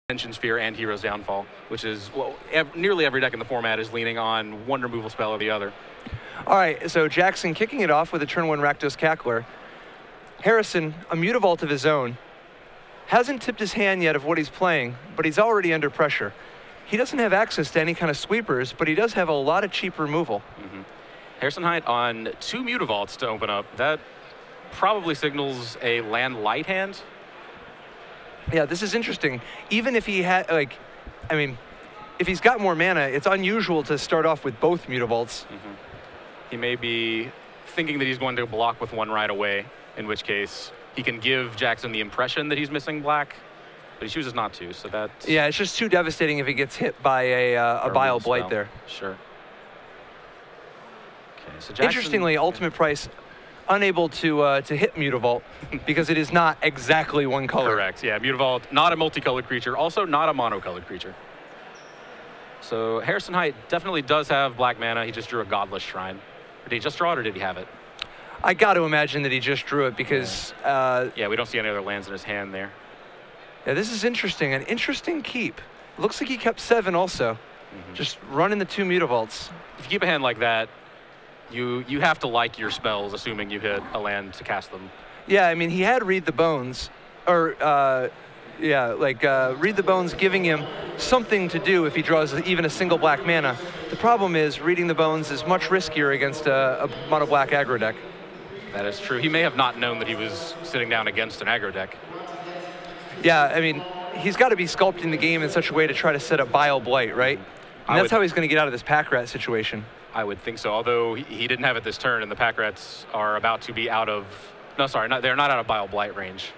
Ascension Sphere and Hero's Downfall, which is, well, nearly every deck in the format is leaning on one removal spell or the other. All right, so Jackson kicking it off with a turn 1 Rakdos Cackler. Harrison, a Mutavault of his own, hasn't tipped his hand yet of what he's playing, but he's already under pressure. He doesn't have access to any kind of sweepers, but he does have a lot of cheap removal. Harrison Hite on 2 Mutavaults to open up. That probably signals a land light hand. Yeah, this is interesting. Even if he had, like, I mean, if he's got more mana, it's unusual to start off with both Mutavaults. He may be thinking that he's going to block with one right away, in which case he can give Jackson the impression that he's missing black, but he chooses not to, so that... Yeah, it's just too devastating if he gets hit by a Bile Blight there. Sure. Okay, so Jackson, interestingly, Ultimate Price unable to hit Mutavault because it is not exactly one color. Correct, yeah. Mutavault, not a multicolored creature, also not a monocolored creature. So Harrison Hite definitely does have black mana. He just drew a Godless Shrine. Or did he just draw it, or did he have it? I got to imagine that he just drew it because... yeah, we don't see any other lands in his hand there. Yeah, this is interesting. An interesting keep. Looks like he kept 7 also. Just running the 2 Mutavaults. If you keep a hand like that, you have to like your spells, assuming you hit a land to cast them. Yeah, I mean, he had Read the Bones, or Read the Bones giving him something to do if he draws even a single black mana. The problem is Reading the Bones is much riskier against a mono black aggro deck. That is true. He may have not known that he was sitting down against an aggro deck. Yeah, I mean, he's got to be sculpting the game in such a way to try to set up Bile Blight, right? And that's how he's going to get out of this Pack Rat situation. I would think so, although he didn't have it this turn, and the Pack Rats are about to be out of... No, sorry, they're not out of Bile Blight range.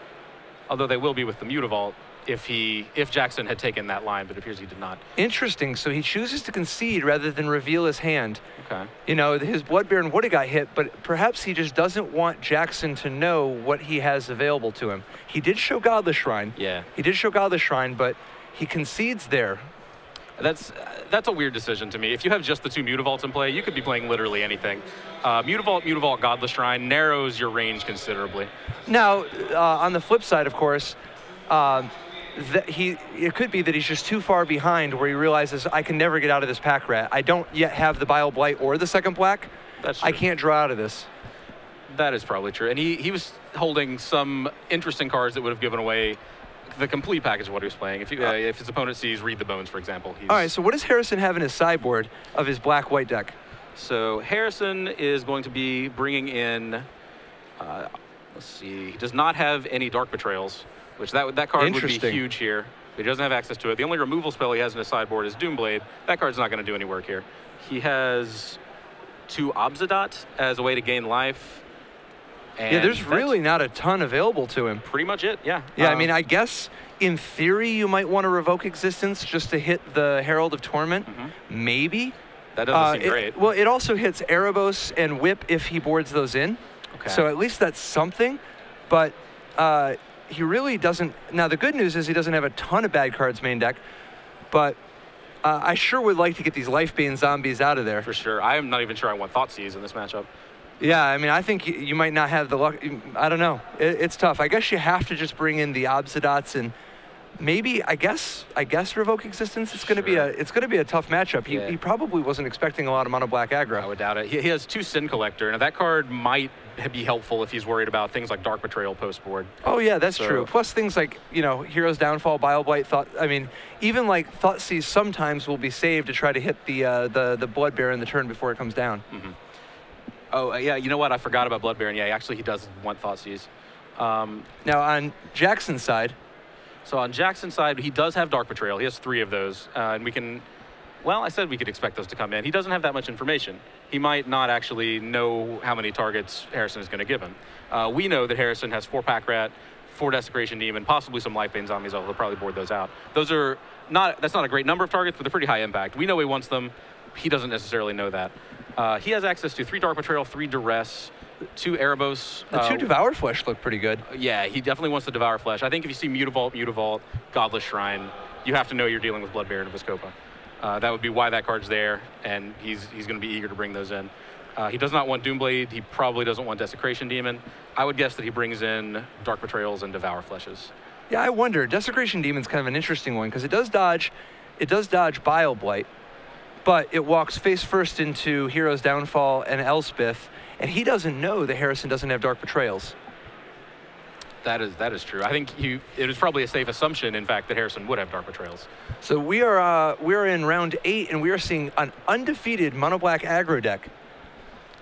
Although they will be with the Mutavault if Jackson had taken that line, but it appears he did not. Interesting. So he chooses to concede rather than reveal his hand. Okay. You know, his Blood Baron would have got hit, but perhaps he just doesn't want Jackson to know what he has available to him. He did show Godless Shrine. Yeah. He did show Godless Shrine, but he concedes there. That's a weird decision to me. If you have just the 2 Mutavaults in play, you could be playing literally anything. Mutavault, Godless Shrine narrows your range considerably. Now, on the flip side, of course, it could be that he's just too far behind where he realizes, I can never get out of this Pack Rat. I don't yet have the Bile Blight or the second black. That's true. I can't draw out of this. That is probably true. And he was holding some interesting cards that would have given away the complete package of what he was playing. If his opponent sees Read the Bones, for example. All right, so what does Harrison have in his sideboard of his black-white deck? So Harrison is going to be bringing in, let's see, he does not have any Dark Betrayals, which that card would be huge here. But he doesn't have access to it. The only removal spell he has in his sideboard is Doomblade. That card's not going to do any work here. He has 2 Obsidiat as a way to gain life. And yeah, there's really not a ton available to him. Pretty much it, yeah. Yeah, I mean, I guess in theory you might want to revoke existence just to hit the Herald of Torment. Maybe. That doesn't seem great. Well, it also hits Erebos and Whip if he boards those in. Okay. So at least that's something. But he really doesn't. Now, the good news is he doesn't have a ton of bad cards main deck. But I sure would like to get these Lifebane zombies out of there. For sure. I am not even sure I want Thoughtseize in this matchup. Yeah, I mean, I think you might not have the luck. I don't know. It's tough. I guess you have to just bring in the Obsidats and maybe I guess revoke existence. It's going to be a tough matchup. He probably wasn't expecting a lot of mono black aggro. I would doubt it. He has 2 Sin Collector. Now that card might be helpful if he's worried about things like Dark Betrayal post board. Oh yeah, that's true. Plus things like, you know, Hero's Downfall, Bile Blight, even like Thoughtseize sometimes will be saved to try to hit the Blood Baron the turn before it comes down. Oh, yeah, you know what? I forgot about Blood Baron. Yeah, actually, he does want Thoughtseize. Now, on Jackson's side... So on Jackson's side, he does have Dark Betrayal. He has 3 of those. And we can... Well, I said we could expect those to come in. He doesn't have that much information. He might not actually know how many targets Harrison is going to give him. We know that Harrison has 4 Pack Rat, 4 Desecration Demon, possibly some Lifebane Zombies. He'll probably board those out. Those are not... That's not a great number of targets, but they're pretty high impact. We know he wants them. He doesn't necessarily know that. He has access to 3 Dark Betrayal, 3 Duress, 2 Erebos. The 2 Devour Flesh look pretty good. Yeah, he definitely wants to Devour Flesh. I think if you see Mutavault, Godless Shrine, you have to know you're dealing with Blood Baron of Vizkopa. That would be why that card's there, and he's going to be eager to bring those in. He does not want Doomblade. He probably doesn't want Desecration Demon. I would guess that he brings in Dark Betrayals and Devour Fleshes. Yeah, I wonder. Desecration Demon's kind of an interesting one because it does dodge Bile Blight, but it walks face first into Hero's Downfall and Elspeth, and he doesn't know that Harrison doesn't have Dark Betrayals. That is true. I think it was probably a safe assumption, in fact, that Harrison would have Dark Betrayals. So we are in round 8, and we are seeing an undefeated mono black aggro deck.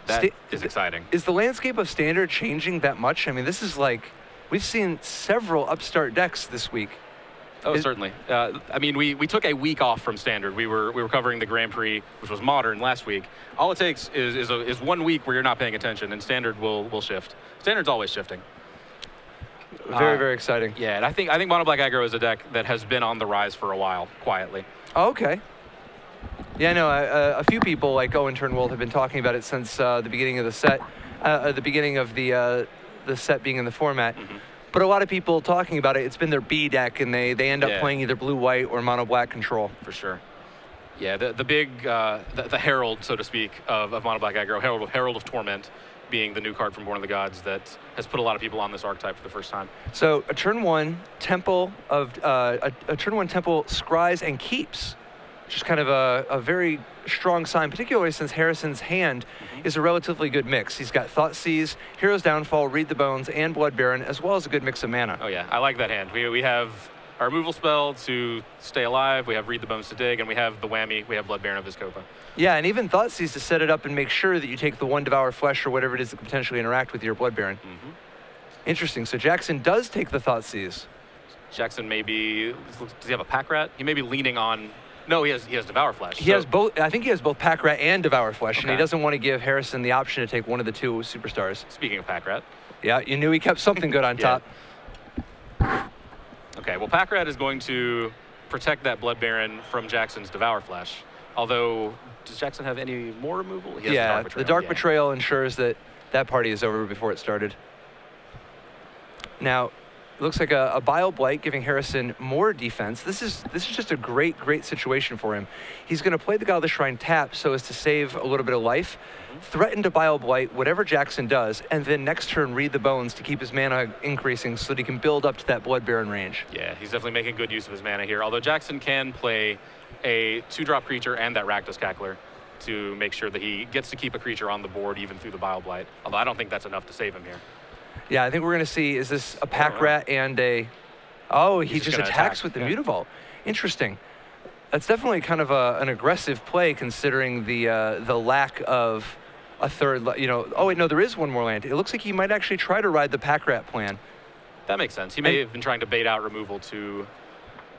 That is exciting. Is the landscape of Standard changing that much? I mean, this is like, we've seen several upstart decks this week. Oh, certainly. I mean, we took a week off from Standard. We were covering the Grand Prix, which was Modern, last week. All it takes is 1 week where you're not paying attention, and Standard will shift. Standard's always shifting. Very, very exciting. Yeah, and I think Mono Black Aggro is a deck that has been on the rise for a while, quietly. Oh, okay. Yeah, no, a few people like Owen Turnwald have been talking about it since the beginning of the set, the beginning of the set being in the format. Mm-hmm. But a lot of people talking about it, it's been their B deck, and they end up playing either blue-white or mono-black control. For sure. Yeah, the big, the herald, so to speak, of mono black aggro, Herald of Torment, being the new card from Born of the Gods that has put a lot of people on this archetype for the first time. So a turn 1 Temple of a turn 1 Temple scries and keeps, which is kind of a very strong sign, particularly since Harrison's hand is a relatively good mix. He's got Thoughtseize, Hero's Downfall, Read the Bones, and Blood Baron, as well as a good mix of mana. Oh yeah, I like that hand. We have our removal spell to stay alive, we have Read the Bones to dig, and we have the whammy, we have Blood Baron of Vizkopa. Yeah, and even Thoughtseize to set it up and make sure that you take the 1 Devour Flesh or whatever it is that can potentially interact with your Blood Baron. Mm-hmm. Interesting, so Jackson does take the Thoughtseize. Jackson maybe, does he have a Pack Rat? He may be leaning on, no, he has Devour Flesh. He has both, I think he has both Pack Rat and Devour Flesh, and he doesn't want to give Harrison the option to take one of the 2 superstars. Speaking of Pack Rat. Yeah, you knew he kept something good on top. Okay, well, Pack Rat is going to protect that Blood Baron from Jackson's Devour Flesh. Although, does Jackson have any more removal? He has the Dark Betrayal ensures that that party is over before it started. Now, it looks like a Bile Blight giving Harrison more defense. This is just a great situation for him. He's going to play the God of the Shrine tap so as to save a little bit of life, threaten to Bile Blight whatever Jackson does, and then next turn Read the Bones to keep his mana increasing so that he can build up to that Blood Baron range. Yeah, he's definitely making good use of his mana here. Although Jackson can play a 2-drop creature and that Rakdos Cackler to make sure that he gets to keep a creature on the board even through the Bile Blight. Although I don't think that's enough to save him here. Yeah, I think we're going to see, is this a Pack Rat and a... Oh, he just attacks with the Mutavault. Interesting. That's definitely kind of an aggressive play considering the lack of a third, oh wait, no, there is one more land. It looks like he might actually try to ride the Pack Rat plan. That makes sense. He may have been trying to bait out removal to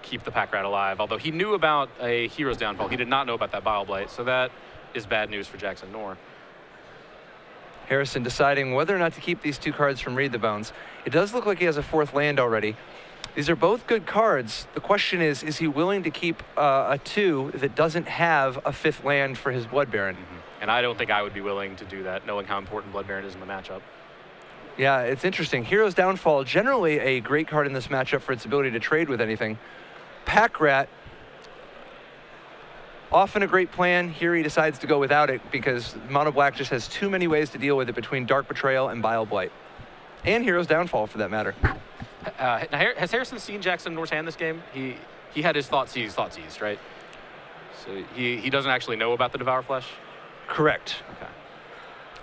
keep the Pack Rat alive, although he knew about a Hero's Downfall. He did not know about that Bile Blight, so that is bad news for Jackson Knorr. Harrison deciding whether or not to keep these 2 cards from Read the Bones. It does look like he has a 4th land already. These are both good cards. The question is he willing to keep a 2 that doesn't have a 5th land for his Blood Baron? And I don't think I would be willing to do that, knowing how important Blood Baron is in the matchup. Yeah, it's interesting. Hero's Downfall, generally a great card in this matchup for its ability to trade with anything. Pack Rat, often a great plan. Here he decides to go without it because Mono Black just has too many ways to deal with it between Dark Betrayal and Bile Blight. And Hero's Downfall, for that matter. Now, has Harrison seen Jackson Knorr's hand this game? He had his Thoughtseize, right? So he doesn't actually know about the Devour Flesh? Correct. Okay.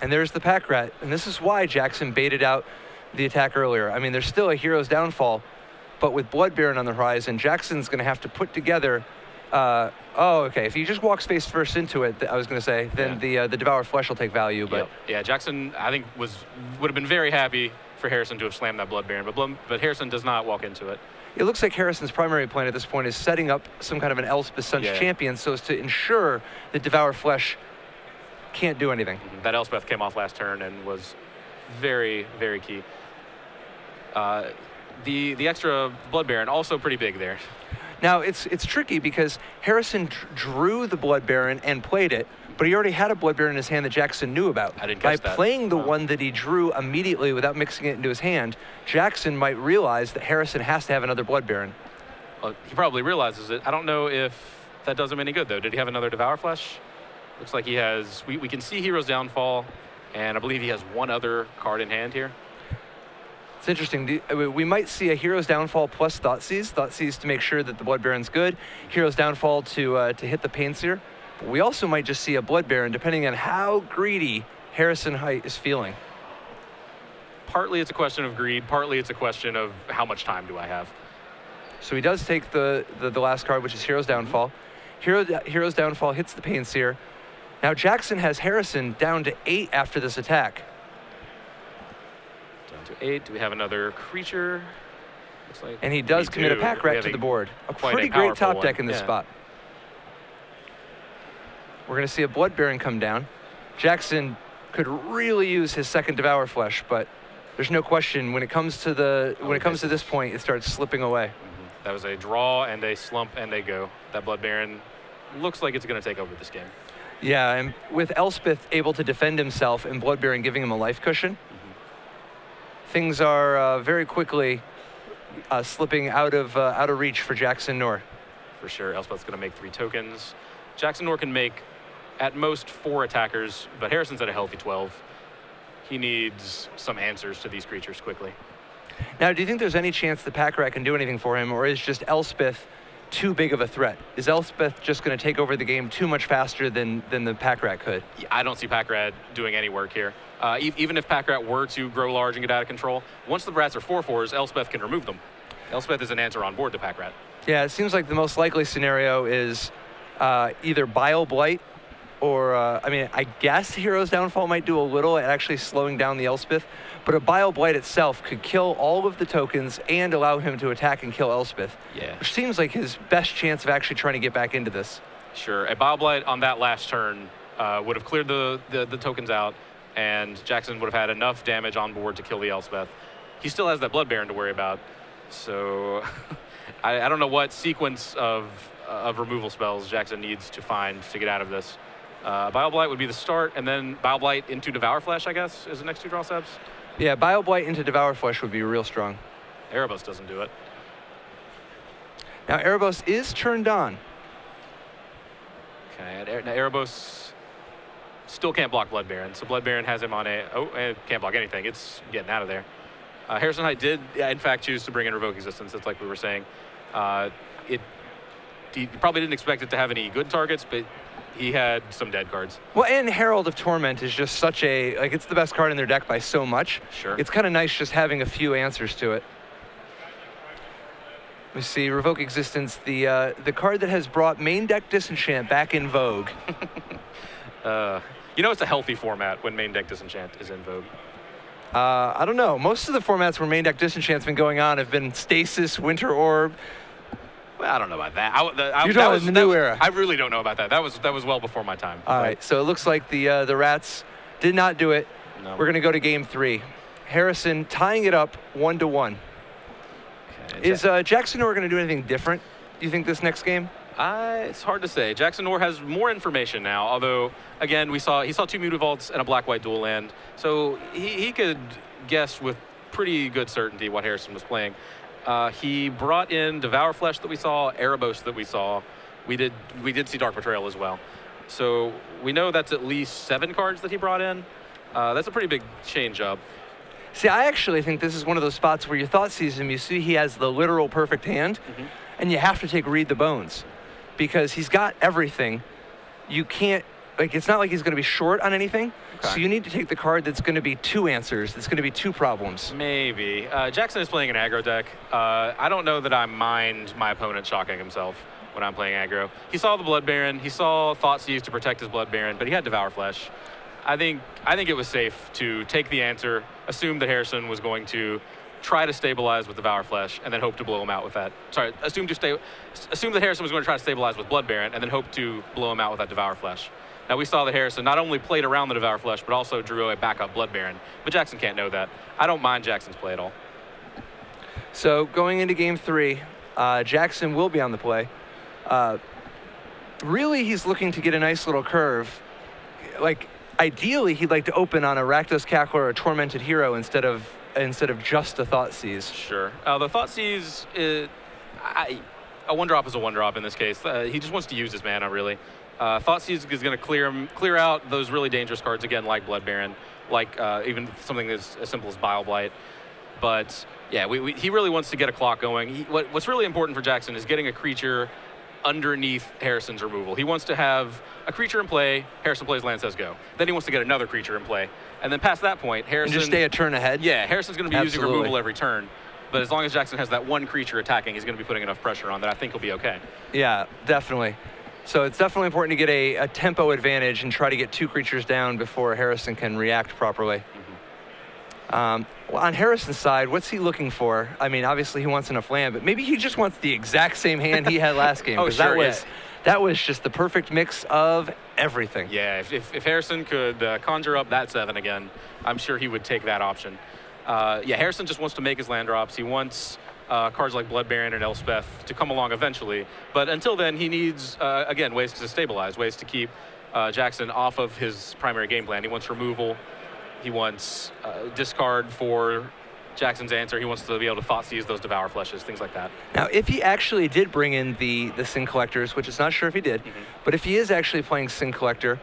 And there's the Pack Rat. And this is why Jackson baited out the attack earlier. I mean, there's still a Hero's Downfall, but with Blood Baron on the horizon, Jackson's going to have to put together... oh, okay. If he just walks face first into it, I was going to say, then the Devour Flesh will take value. But yeah, Jackson, I think, would have been very happy for Harrison to have slammed that Blood Baron, but Harrison does not walk into it. It looks like Harrison's primary plan at this point is setting up some kind of an Elspeth Sun's champion so as to ensure that Devour Flesh can't do anything. That Elspeth came off last turn and was very, very key. The extra Blood Baron, also pretty big there. Now, it's tricky because Harrison drew the Blood Baron and played it, but he already had a Blood Baron in his hand that Jackson knew about. I didn't catch that. By playing the one that he drew immediately without mixing it into his hand, Jackson might realize that Harrison has to have another Blood Baron. Well, he probably realizes it. I don't know if that does him any good, though. Did he have another Devour Flesh? Looks like he has... We can see Hero's Downfall, and I believe he has one other card in hand here. It's interesting. We might see a Hero's Downfall plus Thoughtseize. Thoughtseize to make sure that the Blood Baron's good. Hero's Downfall to hit the Pain Seer. But we also might just see a Blood Baron, depending on how greedy Harrison Hite is feeling. Partly it's a question of greed. Partly it's a question of how much time do I have. So he does take the last card, which is Hero's Downfall. Hero's Downfall hits the Pain Seer. Now Jackson has Harrison down to 8 after this attack. Down to 8. Do we have another creature? Looks like and he does commit a Pack Rat to the board. A pretty great top deck in this spot. We're going to see a Blood Baron come down. Jackson could really use his second Devour Flesh, but there's no question when it comes to this point, it starts slipping away. That was a draw and a slump and a go. That Blood Baron looks like it's going to take over this game. Yeah, and with Elspeth able to defend himself and Blood Baron giving him a life cushion, things are very quickly slipping out of reach for Jackson Knorr. For sure, Elspeth's going to make 3 tokens. Jackson Knorr can make at most 4 attackers, but Harrison's at a healthy 12. He needs some answers to these creatures quickly. Now, do you think there's any chance the Pack Rat can do anything for him, or is just Elspeth too big of a threat? Is Elspeth just going to take over the game too much faster than the Pack Rat could? Yeah, I don't see Pack Rat doing any work here. Even if Pack Rat were to grow large and get out of control, once the rats are 4/4s, Elspeth can remove them. Elspeth is an answer on board to Pack Rat. Yeah, it seems like the most likely scenario is either Bile Blight or, I mean, I guess Hero's Downfall might do a little at actually slowing down the Elspeth, but a Bile Blight itself could kill all of the tokens and allow him to attack and kill Elspeth. Yeah. Which seems like his best chance of actually trying to get back into this. Sure. A Bile Blight on that last turn would have cleared the tokens out, and Jackson would have had enough damage on board to kill the Elspeth. He still has that Blood Baron to worry about, so I don't know what sequence of removal spells Jackson needs to find to get out of this. Bile Blight would be the start, and then Bile Blight into Devour Flesh, I guess, is the next 2 draw steps. Yeah, Bile Blight into Devour Flesh would be real strong. Erebos doesn't do it. Now, Erebos is turned on. Okay, now Erebos still can't block Blood Baron, so Blood Baron has him on it can't block anything. It's getting out of there. Harrison Hite did, in fact, choose to bring in Revoke Existence. It's like we were saying. He probably didn't expect it to have any good targets, but he had some dead cards. Well, and Herald of Torment is just such a, like, it's the best card in their deck by so much. Sure. It's kind of nice just having a few answers to it. We see Revoke Existence, the card that has brought main deck Disenchant back in vogue. You know it's a healthy format when main deck Disenchant is in vogue. I don't know. Most of the formats where main deck Disenchant's been going on have been Stasis, Winter Orb. Well, I don't know about that. You're talking about the new era. I really don't know about that. That was well before my time. All right, so it looks like the Rats did not do it. No. We're going to go to game 3. Harrison tying it up 1-1. Okay, is Jackson Knorr going to do anything different, do you think, this next game? It's hard to say. Jackson Knorr has more information now, although, again, he saw 2 Mutavolts and a Black-White dual land, so he could guess with pretty good certainty what Harrison was playing. He brought in Devour Flesh that we saw, Erebos that we saw. We did see Dark Betrayal as well. So we know that's at least 7 cards that he brought in. That's a pretty big change up. See, I actually think this is one of those spots where you Thoughtseize him, you see he has the literal perfect hand, and you have to take Read the Bones, because he's got everything. You can't, like, it's not like he's going to be short on anything, so you need to take the card that's going to be 2 answers, that's going to be 2 problems. Maybe. Jackson is playing an aggro deck. I don't know that I mind my opponent shocking himself when I'm playing aggro. He saw the Blood Baron, he saw Thoughtseize to protect his Blood Baron, but he had Devour Flesh. I think it was safe to take the answer, assume that Harrison was going to try to stabilize with Devour Flesh, and then hope to blow him out with that. Sorry, assume that Harrison was going to try to stabilize with Blood Baron, and then hope to blow him out with that Devour Flesh. Now, we saw that Harrison not only played around the Devour Flesh, but also drew a backup Blood Baron. But Jackson can't know that. I don't mind Jackson's play at all. So going into game 3, Jackson will be on the play. Really, he's looking to get a nice little curve. Like, ideally, he'd like to open on a Rakdos Cackler or a Tormented Hero instead of just a Thoughtseize. Sure. The Thoughtseize, a 1-drop is a 1-drop in this case. He just wants to use his mana, really. Thoughtseize is going to clear out those really dangerous cards again, like Blood Baron, like even something as simple as Bile Blight. But yeah, he really wants to get a clock going. What's really important for Jackson is getting a creature underneath Harrison's removal. He wants to have a creature in play, Harrison plays land, says go. Then he wants to get another creature in play. And then past that point, Harrison... And just stay a turn ahead? Yeah, Harrison's going to be using Absolutely. removal every turn. But as long as Jackson has that one creature attacking, he's going to be putting enough pressure on that I think he'll be okay. Yeah, definitely. So it's definitely important to get a tempo advantage and try to get 2 creatures down before Harrison can react properly. Well, on Harrison's side, what's he looking for? I mean, obviously he wants enough land, but maybe he just wants the exact same hand he had last game. Oh, sure, that was just the perfect mix of everything. Yeah, if Harrison could conjure up that 7 again, I'm sure he would take that option. Yeah, Harrison just wants to make his land drops. He wants cards like Blood Baron and Elspeth to come along eventually. But until then, he needs, again, ways to stabilize, ways to keep Jackson off of his primary game plan. He wants removal. He wants discard for Jackson's answer. He wants to be able to Thoughtseize those Devour Fleshes, things like that. Now, if he actually did bring in the Sin Collectors, which is not sure if he did, but if he is actually playing Sin Collector,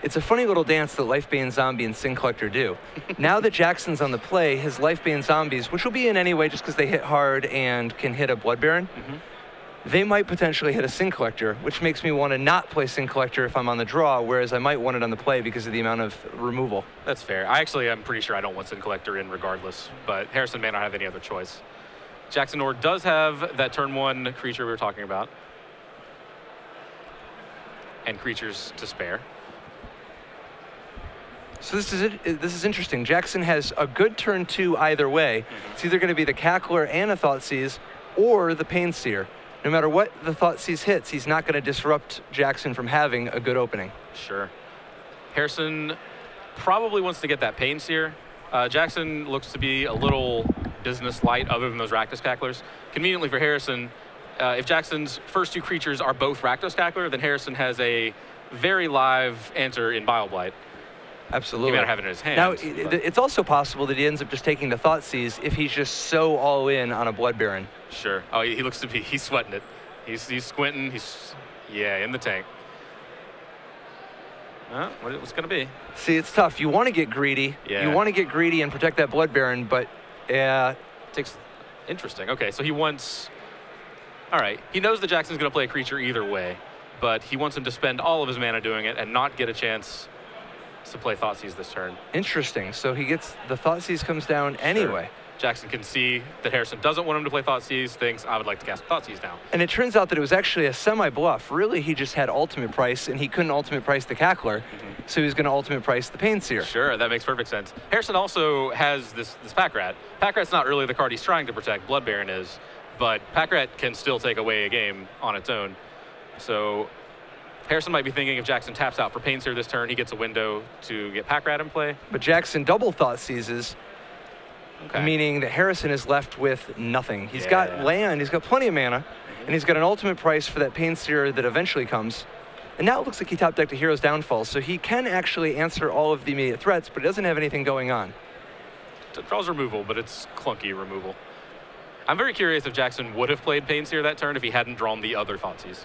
it's a funny little dance that Lifebane Zombie and Sin Collector do. Now that Jackson's on the play, his Lifebane Zombies, which will be in anyway just because they hit hard and can hit a Blood Baron, they might potentially hit a Sin Collector, which makes me want to not play Sin Collector if I'm on the draw, whereas I might want it on the play because of the amount of removal. That's fair. I'm pretty sure I don't want Sin Collector in regardless, but Harrison may not have any other choice. Jackson Knorr does have that turn 1 creature we were talking about, and creatures to spare. So this is interesting. Jackson has a good turn 2 either way. It's either going to be the Cackler and a Thoughtseize, or the Painseer. No matter what the Thoughtseize hits, he's not going to disrupt Jackson from having a good opening. Sure. Harrison probably wants to get that Painseer. Jackson looks to be a little business light other than those Rakdos Cacklers. Conveniently for Harrison, if Jackson's first 2 creatures are both Rakdos Cackler, then Harrison has a very live answer in Bile-Blight. Absolutely. He might not have it in his hand. Now, it's also possible that he ends up just taking the Thoughtseize if he's just so all in on a Blood Baron. Sure. Oh, he looks to be, he's sweating it. He's squinting, yeah, in the tank. What's going to be? See, it's tough. You want to get greedy. Yeah. You want to get greedy and protect that Blood Baron, but Interesting. Okay, so he wants... All right, he knows that Jackson's going to play a creature either way, but he wants him to spend all of his mana doing it and not get a chance to play Thoughtseize this turn. Interesting. So he gets... The Thoughtseize comes down anyway. Sure. Jackson can see that Harrison doesn't want him to play Thoughtseize, thinks, I would like to cast Thoughtseize now. And it turns out that it was actually a semi-bluff. Really, he just had ultimate price, and he couldn't ultimate price the Cackler, so he was going to ultimate price the Painseer. Sure, that makes perfect sense. Harrison also has this Pack Rat. Pack Rat's not really the card he's trying to protect, Blood Baron is, but Pack Rat can still take away a game on its own. So Harrison might be thinking if Jackson taps out for Painseer this turn, he gets a window to get Pack Rat in play. But Jackson double Thoughtseizes, meaning that Harrison is left with nothing. He's got land, he's got plenty of mana, and he's got an ultimate price for that Painseer that eventually comes. And now it looks like he top decked a Hero's Downfall, so he can actually answer all of the immediate threats, but he doesn't have anything going on. It draws removal, but it's clunky removal. I'm very curious if Jackson would have played Painseer that turn if he hadn't drawn the other Thoughtseize.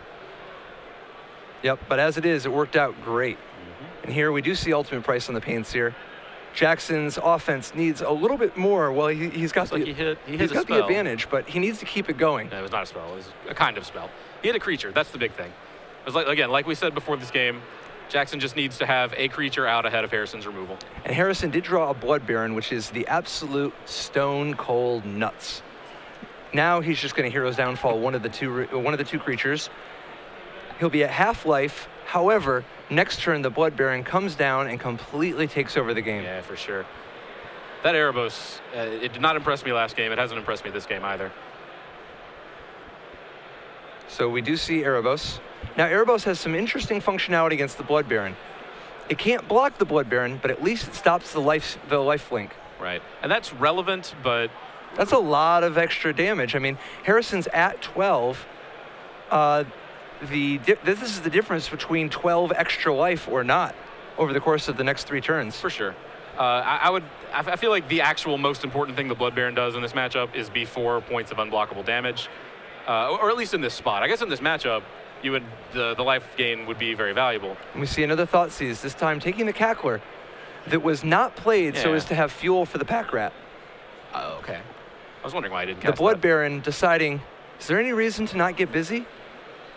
Yep, but as it is, it worked out great. And here we do see ultimate price on the Painseer. Jackson's offense needs a little bit more. Well, he's got the advantage, but he needs to keep it going. No, it was not a spell. It was a kind of spell. He had a creature. That's the big thing. It was like we said before this game, Jackson just needs to have a creature out ahead of Harrison's removal. And Harrison did draw a Blood Baron, which is the absolute stone cold nuts. Now he's just going to Hero's Downfall one of the two creatures. He'll be at half life. However, next turn, the Blood Baron comes down and completely takes over the game. Yeah, for sure. That Erebos, it did not impress me last game. It hasn't impressed me this game either. So we do see Erebos. Now, Erebos has some interesting functionality against the Blood Baron. It can't block the Blood Baron, but at least it stops the life link. Right, and that's relevant, but... That's a lot of extra damage. I mean, Harrison's at 12. This is the difference between 12 extra life or not over the course of the next 3 turns. For sure. I feel like the actual most important thing the Blood Baron does in this matchup is be 4 points of unblockable damage, or at least in this spot. I guess in this matchup, the life gain would be very valuable. And we see another Thoughtseize, this time taking the Cackler that was not played so as to have fuel for the Pack Rat. Oh, okay. I was wondering why I didn't The cast Blood that. Baron deciding, is there any reason to not get busy?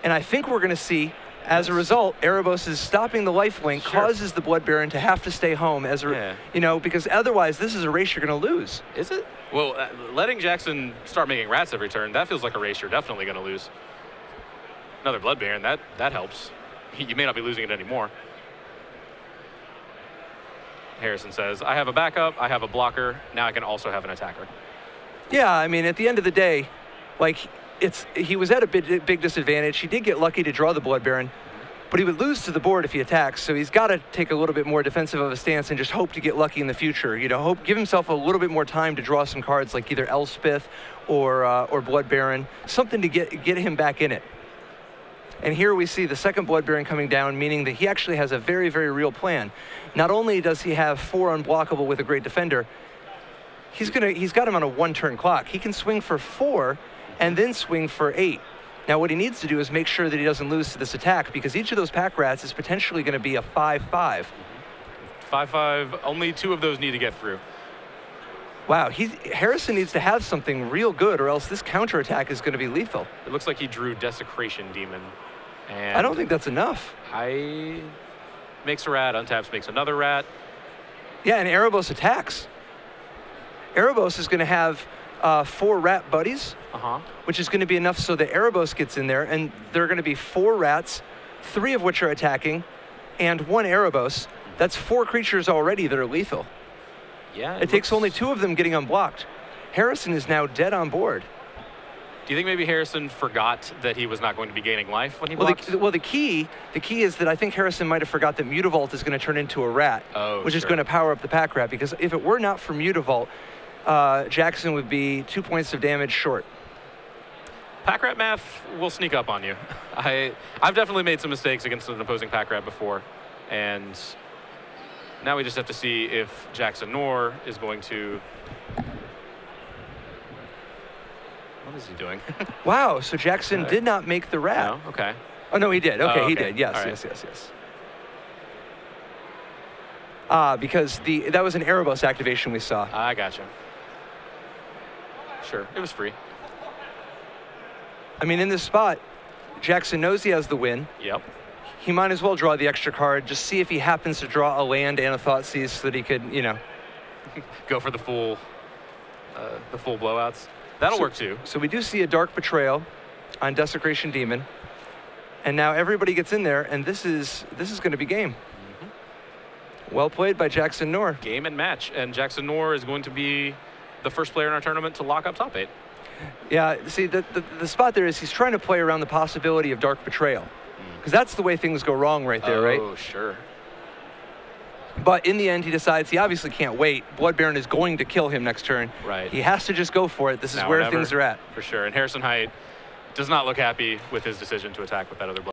And I think we're going to see, as a result, Erebos is stopping the life link, Sure. causes the Blood Baron to have to stay home as a, Yeah. you know, because otherwise this is a race you're going to lose. Is it? Well, letting Jackson start making rats every turn, that feels like a race you're definitely going to lose. Another Blood Baron, that helps. You may not be losing it anymore. Harrison says, I have a backup, I have a blocker, now I can also have an attacker. Yeah, I mean, at the end of the day, like, he was at a big disadvantage. He did get lucky to draw the Blood Baron, but he would lose to the board if he attacks, so he's got to take a little bit more defensive of a stance and just hope to get lucky in the future. You know, give himself a little bit more time to draw some cards like either Elspeth or Blood Baron, something to get him back in it. And here we see the second Blood Baron coming down, meaning that he actually has a very, very real plan. Not only does he have 4 unblockable with a Great Defender, he's got him on a 1-turn clock. He can swing for 4 and then swing for 8. Now what he needs to do is make sure that he doesn't lose to this attack, because each of those pack rats is potentially going to be a 5/5. 5/5, only 2 of those need to get through. Wow, Harrison needs to have something real good, or else this counterattack is going to be lethal. It looks like he drew Desecration Demon. And I don't think that's enough. makes a rat, untaps, makes another rat. Yeah, and Erebos attacks. Erebos is going to have 4 rat buddies, which is going to be enough so that Erebos gets in there, and there are going to be 4 rats, 3 of which are attacking, and 1 Erebos. That's 4 creatures already that are lethal. Yeah. It takes only 2 of them getting unblocked. Harrison is now dead on board. Do you think maybe Harrison forgot that he was not going to be gaining life when he blocked? Well, the key is that I think Harrison might have forgot that Mutavault is going to turn into a rat, which is going to power up the pack rat, because if it were not for Mutavault, Jackson would be 2 points of damage short. Pack rat math will sneak up on you. I've definitely made some mistakes against an opposing pack rat before, and now we just have to see if Jackson Knorr is going to... What is he doing? Wow, so Jackson did not make the rat. No? Okay. Oh, no, he did. Okay, okay. he did. Yes, Right. yes. Because that was an Erebos activation we saw. I gotcha. Sure, it was free. I mean, in this spot, Jackson knows he has the win. Yep. He might as well draw the extra card, just see if he happens to draw a land and a Thoughtseize so that he could, you know. Go for the full blowouts. That'll work too. So we do see a Dark Betrayal on Desecration Demon. And now everybody gets in there, and this is going to be game. Well played by Jackson Knorr. Game and match. And Jackson Knorr is going to be the first player in our tournament to lock up top 8. Yeah, see, the spot there is he's trying to play around the possibility of Dark Betrayal. Because that's the way things go wrong right there, right? Oh, sure. But in the end, he decides he obviously can't wait. Blood Baron is going to kill him next turn. Right. He has to just go for it. This is Now or where never, things are at. For sure. And Harrison Hite does not look happy with his decision to attack with that other blood.